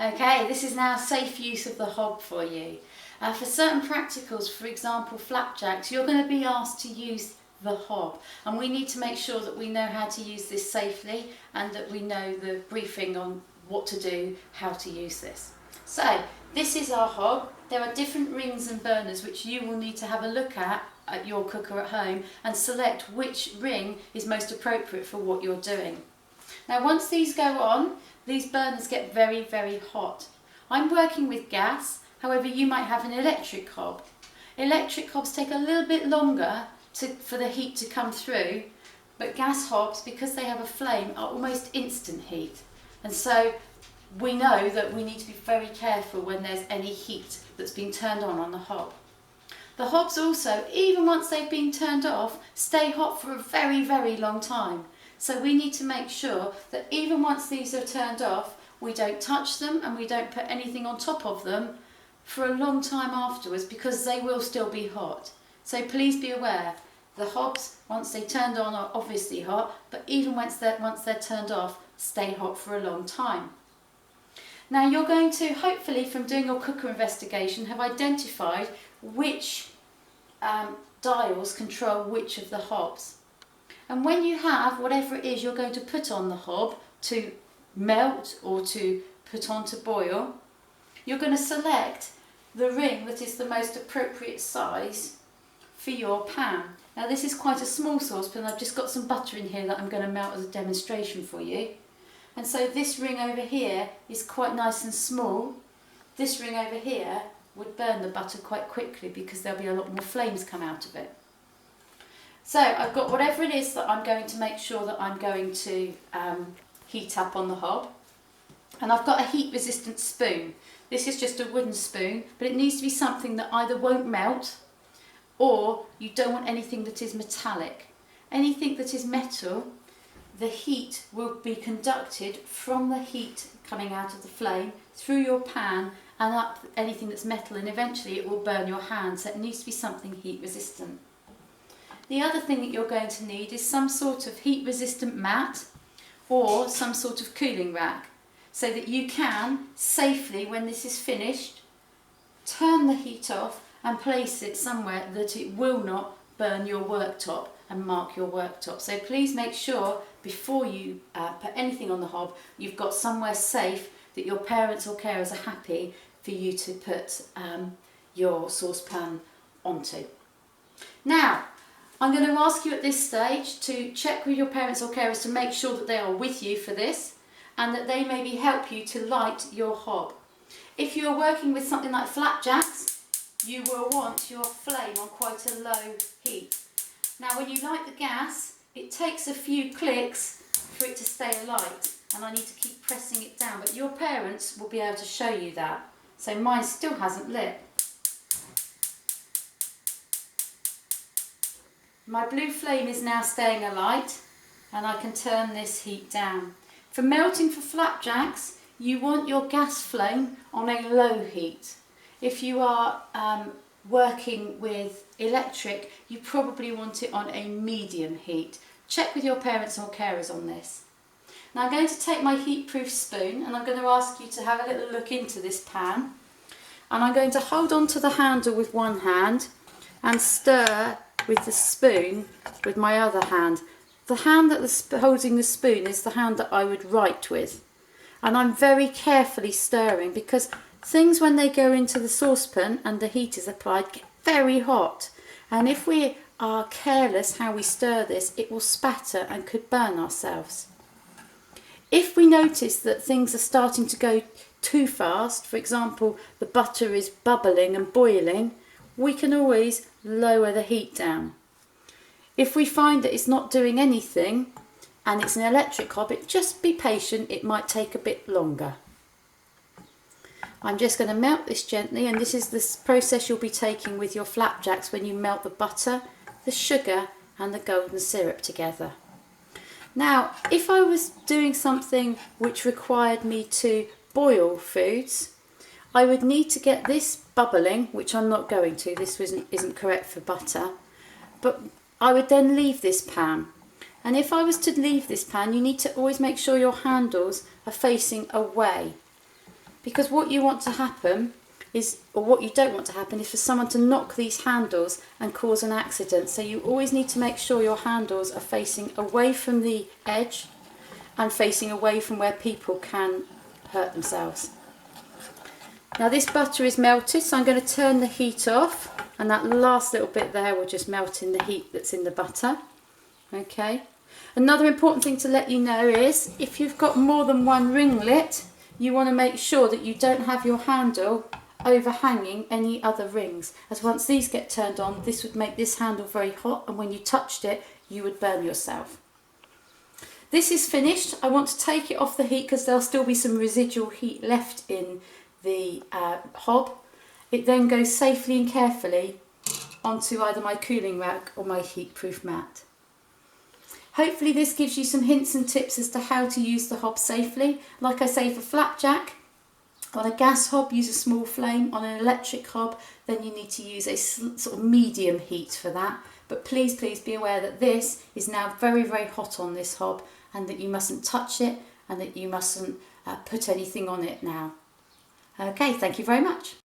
Okay, this is now safe use of the hob for you. For certain practicals, for example flapjacks, you're going to be asked to use the hob, and we need to make sure that we know how to use this safely and that we know the briefing on what to do, how to use this. So this is our hob. There are different rings and burners which you will need to have a look at your cooker at home and select which ring is most appropriate for what you're doing. Now once these go on, these burners get very, very hot. I'm working with gas, however you might have an electric hob. Electric hobs take a little bit longer for the heat to come through, but gas hobs, because they have a flame, are almost instant heat. And so we know that we need to be very careful when there's any heat that's been turned on the hob. The hobs also, even once they've been turned off, stay hot for a very, very long time. So we need to make sure that even once these are turned off, we don't touch them and we don't put anything on top of them for a long time afterwards, because they will still be hot. So please be aware, the hobs, once they're turned on, are obviously hot, but even once they're turned off, stay hot for a long time. Now you're going to, hopefully from doing your cooker investigation, have identified which dials control which of the hobs. And when you have whatever it is you're going to put on the hob to melt or to put on to boil, you're going to select the ring that is the most appropriate size for your pan. Now this is quite a small saucepan. I've just got some butter in here that I'm going to melt as a demonstration for you. And so this ring over here is quite nice and small. This ring over here would burn the butter quite quickly because there'll be a lot more flames come out of it. So I've got whatever it is that I'm going to make sure that I'm going to heat up on the hob. And I've got a heat resistant spoon. This is just a wooden spoon, but it needs to be something that either won't melt, or you don't want anything that is metallic. Anything that is metal, the heat will be conducted from the heat coming out of the flame through your pan and up anything that's metal, and eventually it will burn your hand. So it needs to be something heat resistant. The other thing that you're going to need is some sort of heat resistant mat or some sort of cooling rack, so that you can safely, when this is finished, turn the heat off and place it somewhere that it will not burn your worktop and mark your worktop. So please make sure before you put anything on the hob, you've got somewhere safe that your parents or carers are happy for you to put your saucepan onto. Now, I'm going to ask you at this stage to check with your parents or carers to make sure that they are with you for this and that they maybe help you to light your hob. If you're working with something like flapjacks, you will want your flame on quite a low heat. Now when you light the gas, it takes a few clicks for it to stay alight, and I need to keep pressing it down, but your parents will be able to show you that. So mine still hasn't lit. My blue flame is now staying alight, and I can turn this heat down. For melting for flapjacks, you want your gas flame on a low heat. If you are working with electric, you probably want it on a medium heat. Check with your parents or carers on this. Now I'm going to take my heat-proof spoon and I'm going to ask you to have a little look into this pan. And I'm going to hold on to the handle with one hand and stir with the spoon with my other hand. The hand that's holding the spoon is the hand that I would write with. And I'm very carefully stirring, because things, when they go into the saucepan and the heat is applied, get very hot. And if we are careless how we stir this, it will spatter and could burn ourselves. If we notice that things are starting to go too fast, for example, the butter is bubbling and boiling, we can always lower the heat down. If we find that it's not doing anything and it's an electric hob, just be patient, it might take a bit longer. I'm just going to melt this gently, and this is the process you'll be taking with your flapjacks when you melt the butter, the sugar and the golden syrup together. Now, if I was doing something which required me to boil foods, I would need to get this bubbling, which I'm not going to, this isn't correct for butter, but I would then leave this pan. And if I was to leave this pan, you need to always make sure your handles are facing away. because what you want to happen is, or what you don't want to happen, is for someone to knock these handles and cause an accident. So you always need to make sure your handles are facing away from the edge and facing away from where people can hurt themselves. Now this butter is melted, so I'm going to turn the heat off, and that last little bit there will just melt in the heat that's in the butter. Okay. Another important thing to let you know is, if you've got more than one ringlet, you want to make sure that you don't have your handle overhanging any other rings, as once these get turned on, this would make this handle very hot, and when you touched it you would burn yourself. This is finished. I want to take it off the heat because there'll still be some residual heat left in the hob. It then goes safely and carefully onto either my cooling rack or my heat-proof mat. Hopefully this gives you some hints and tips as to how to use the hob safely. Like I say, for flapjack, on a gas hob use a small flame. On an electric hob then you need to use a sort of medium heat for that. But please be aware that this is now very hot on this hob, and that you mustn't touch it, and that you mustn't put anything on it now. Okay, thank you very much.